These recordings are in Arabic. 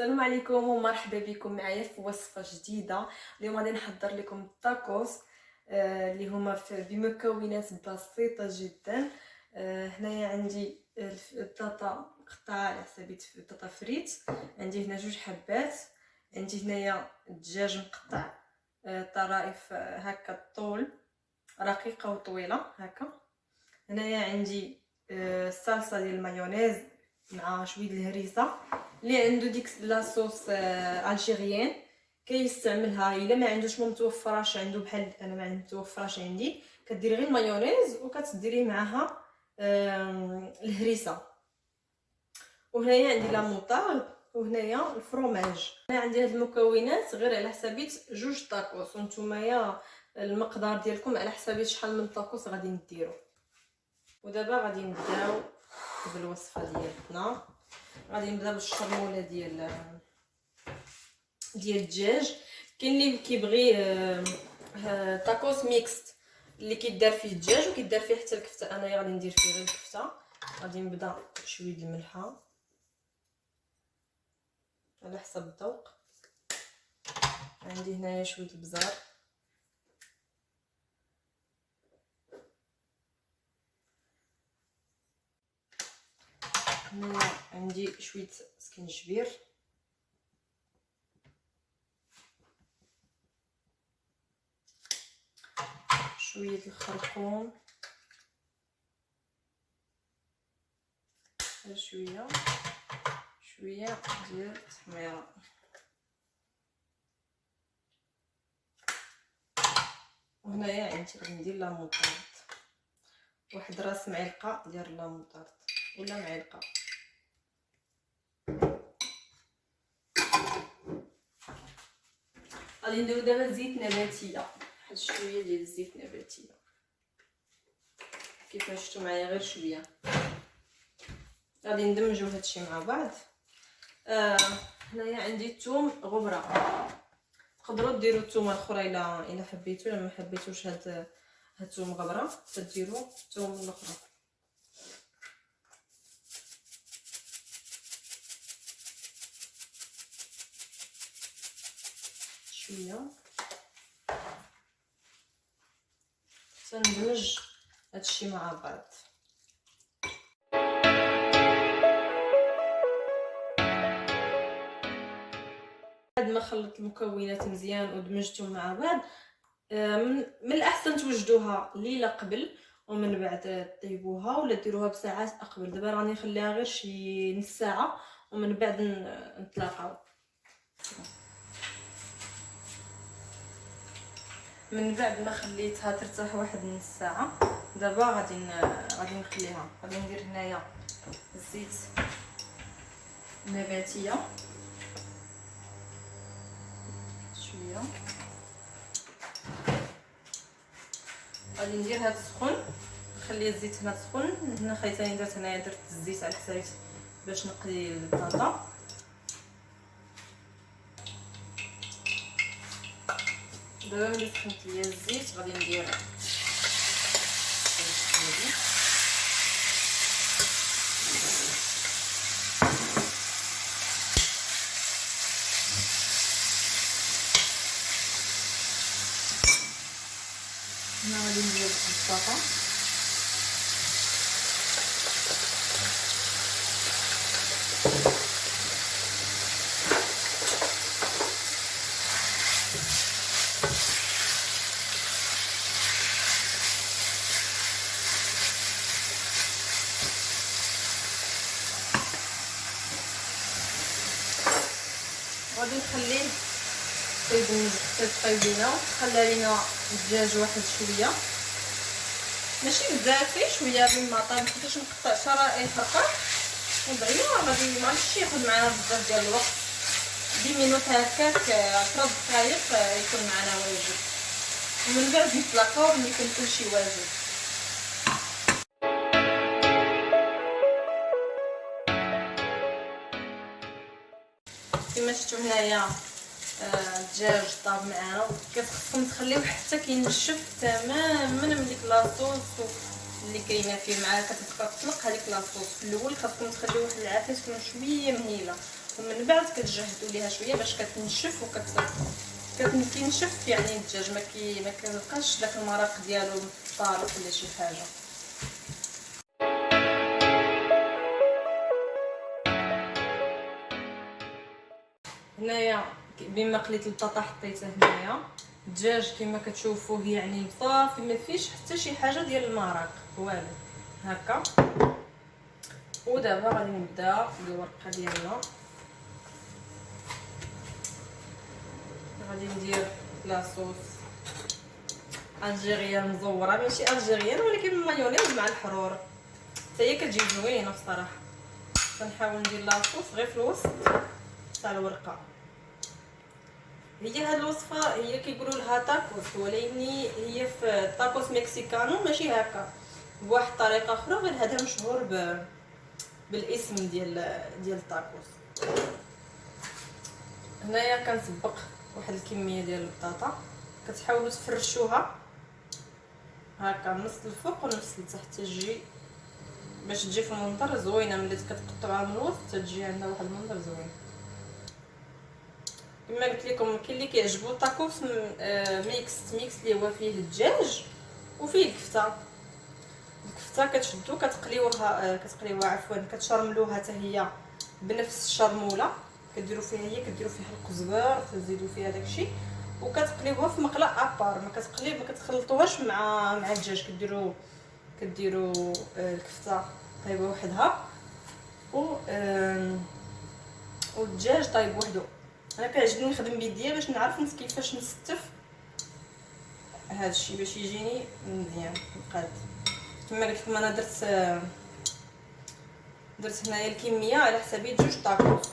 السلام عليكم ومرحبا بكم معايا في وصفه جديده. اليوم غادي نحضر لكم التاكوس اللي هما بمكونات بسيطه جدا. هنايا عندي البطاطا مقطعه على حسابي بطاطا فريت، عندي هنا 2 حبات، عندي هنايا الدجاج مقطع طرائف هكا الطول رقيقه وطويله هكا. هنايا عندي الصلصه ديال المايونيز مع شويه الهريسه. اللي عنده ديك لاصوص الجيريان كيستعملها، الا ما عندوش ما متوفراش عنده بحال انا ما متوفراش عندي، كديري غير المايونيز وكتديري معاها الهريسه. وهنايا عندي لا موطارد وهنايا الفروماج. انا عندي هاد المكونات غير على حسابيت 2 طاكوس، وانتوما المقدار ديالكم على حسابيت شحال من طاكوس غادي نديرو. ودابا غادي نبداو بالوصفه ديالنا. غادي نبدا بالشرموله ديال الدجاج. كاين اللي كيبغي طاكوس ميكست اللي كيدار فيه الدجاج وكيدار فيه حتى الكفته. انايا غادي ندير فيه غير الكفته. غادي نبدا بشويه د الملحه على حسب الذوق. عندي هنايا شويه البزار، هنايا عندي شويه سكنجبير، شويه الخرقوم، شويه ديال التحميره، وهنايا عندي غادي ندير لا موطارد، واحد راس معلقه ديال لا موطارد ولا معلقه. غادي نديرو دابا زيت نباتيه، واحد شويه ديال الزيت نباتيه كيف شفتوا معايا غير شويه. غادي ندمجو هادشي مع بعض. هنايا عندي الثوم غبره، تقدروا ديروا الثومه الاخرى الا حبيتوا، الا ما حبيتوش هاد الثوم غبره تديروا الثوم الاخرى. شويه تندمج هادشي مع بعض. بعد ما خلطت المكونات مزيان ودمجتهم مع بعض، من الاحسن توجدوها ليله قبل ومن بعد طيبوها، ولا ديروها بساعات قبل. دابا راني نخليها غير شي نص ساعه ومن بعد نتلاقاو. من بعد ما خليتها ترتاح واحد نص ساعه، دابا غادي نخليها. غادي ندير هنايا الزيت النباتيه شويه، غادي ندير هاد السخون، نخلي الزيت هنا سخون. هنا خليتاني درت الزيت على حسابي باش نقلي البطاطا. دابا ملي سخنت ليا الزيت غادي ندير هنا غادي ندير البطاطا، غادي نخليه طيب لينا وتخلى لينا الدجاج واحد شويه، ماشي بزاف، شويه بما طاب حيتاش نقطع شرائح رقيق ودغيا غادي ماشي ياخذ معنا بزاف ديال الوقت. 10 مينوت هكاك 3 دقائق يكون معنا واجد، ومن بعد نتلاقاو ملي يكون كلشي واجد. كما شفتوا هنايا الدجاج طاب معنا. خصكم تخليوه حتى كينشف تماما من ديك لاصوص اللي كاينه فيه، معاه كتبقى تطلق هذيك لاصوص. في الاول خصكم تخليوه واحد العافيه تكون شويه مهيله، ومن بعد كتجهدوا ليها شويه باش كتنشف كتنشف يعني الدجاج ما كنلقاش داك المرق ديالو طارق ولا شي حاجه. هنايا بما قليت البطاطا حطيتها هنايا. الدجاج كما كتشوفوه يعني صافي ما فيش حتى شي حاجه ديال المرق والو هكا. ودابا غادي نبدا بالورقه ديالنا. غادي ندير لاصوص الجيريان مزوره، ماشي الجيريان ولكن مايونيز مع الحرور، حتى هي كتجي زوينه بصراحه. كنحاول ندير لاصوص غير في الوسط تاع الورقه. هي هاد الوصفه هي كيقولوا لها تاكوس، ولكن هي في تاكوس مكسيكانو ماشي هكا، بواحد الطريقه اخرى، غير هذا مشهور بالاسم ديال التاكوس. هنايا كنسبق واحد الكميه ديال البطاطا، كتحاولوا تفرشوها هكا نص الفوق ونص لتحت تجي باش تجي في المنظر زوينه. ملي كتقطعوها من الوسط تجي عندها واحد المنظر زوين. كما قلت لكم كاين اللي كيعجبو الطاكوس ميكس اللي هو فيه الدجاج وفيه الكفته. الكفته كتشدو كتقليوها عفوا كتشرملوها حتى هي بنفس الشرموله، كديروا فيها القزبر، تزيدوا فيها داكشي وكتقليوها في مقله ابار. ما كتخلطوهاش مع الدجاج. كديروا الكفته طايبه وحدها والدجاج طايب وحده. انا كيعجبني نخدم بيديا باش نعرف كيفاش نستف هذا الشيء باش يجيني مزيان مقاد. كما قلت لكم انا درت هنايا الكميه على حسابي 2 طاكوس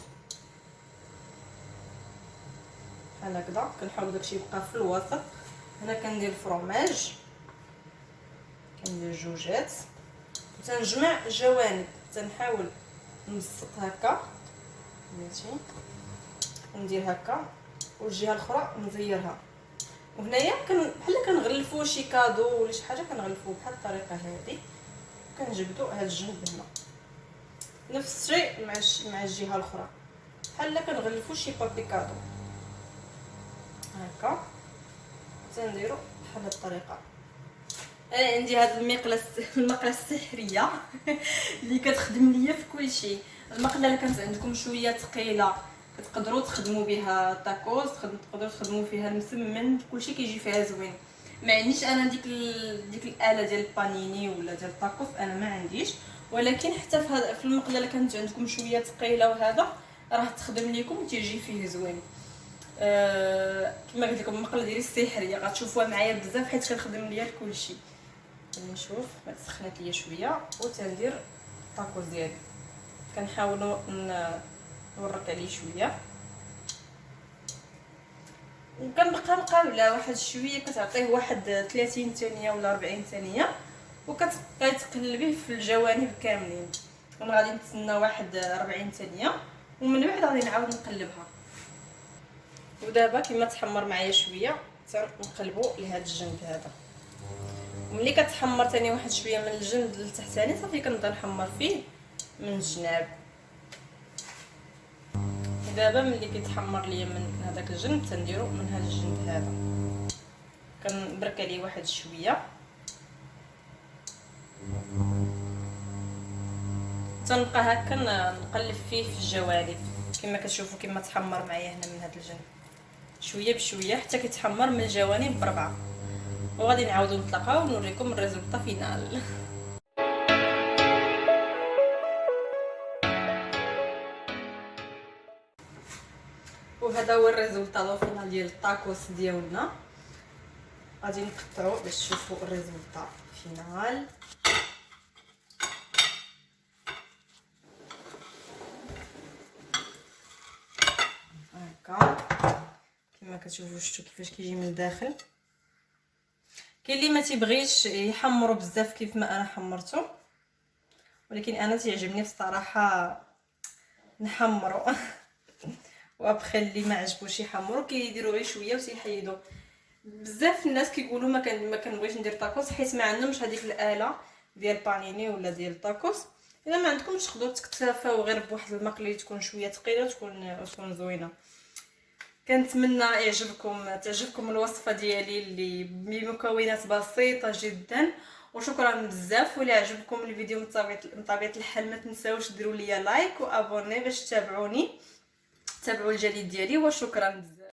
بحال هكذا. كنحاول داكشي يبقى في الوسط. هنا كندير الفرماج، كندير جوجات وتنجمع الجوانب، تنحاول نبسط هكا ماشي، ندير هكا والجهه الاخرى نزيرها. وهنايا بحال كنغلفوا شي كادو ولا شي حاجه، كنغلفوه بحال الطريقه هذه. كنجبدوا هذا الجنب هنا نفس الشيء مع الجهه الاخرى، بحال كنغلفوا شي بابي كادو هكا. تنديرو بحال هاد الطريقه. انا عندي هاد المقله السحريه اللي كتخدم ليا في كلشي. المقله اللي كانت عندكم شويه ثقيله تقدروا تخدموا بها التاكوس، تقدروا تخدموا فيها المسمن، كلشي كيجي فيها زوين. ما عنديش انا ديك الاله ديال البانيني ولا ديال التاكوس، انا ما عنديش. ولكن حتى في المقله اللي كانت عندكم شويه ثقيله وهذا راه تخدم لكم وتيجي فيه زوين. كما قلت لكم المقله ديالي السحريه، غتشوفوها معايا بزاف حيت كنخدم ليا كلشي. نشوف سخنات ليا شويه وتندير الطاكوس ديالي. كنحاولوا نورق عليه شويه وكنبقى مقابله واحد شويه، كتعطيه واحد 30 ثانيه ولا 40 ثانيه وكتبقاي تقلبيه في الجوانب كاملين. انا غادي نتسنى واحد 40 ثانيه ومن بعد غادي نعاود نقلبها. ودابا كما تحمر معايا شويه تنقلبوا لهذا الجنب هذا. وملي كتحمر ثاني واحد شويه من الجنب للتحتاني صافي كنبدا نحمر فيه من الجناب. دابا ملي كيتحمر ليا من هذاك الجنب تنديرو من هذا الجنب هذا، كنبرك عليه واحد شويه تنبقى هكا نقلب فيه في الجوانب. كما كتشوفوا كما تحمر معايا هنا من هذا الجنب شويه بشويه حتى كيتحمر من الجوانب بربعه. وغادي نعاودو نتلاقاو ونوريكم الريزولطا فينال. وهذا هو الريزولطا فينال ديال الطاكوس ديالنا. غادي نقطعو باش تشوفوا الريزولطا فينال. هكا كما كتشوفوا شفتوا كيفاش كيجي من الداخل. كاين اللي ما تيبغيش يحمروا بزاف كيف ما انا حمرته، ولكن انا تيعجبني بصراحه نحمرو وابخي اللي ما عجبوش يحمروا كيديروا غير شويه وتيحيدوا. بزاف الناس كيقولوا ما كنبغيش ندير طاكوس حيت ما عندهمش هذيك الاله ديال بانيني ولا ديال طاكوس. الا ما عندكمش تقدروا تكتفاو غير بواحد الماكله اللي تكون شويه ثقيله تكون زوينه. كنتمنى تعجبكم الوصفه ديالي اللي بمكونات بسيطه جدا، وشكرا بزاف. ولا عجبكم الفيديو من طبيعه الحال ما تنساوش ديروا لي لايك وابوني باش تتابعوا الجديد ديالي، وشكرا بزاف.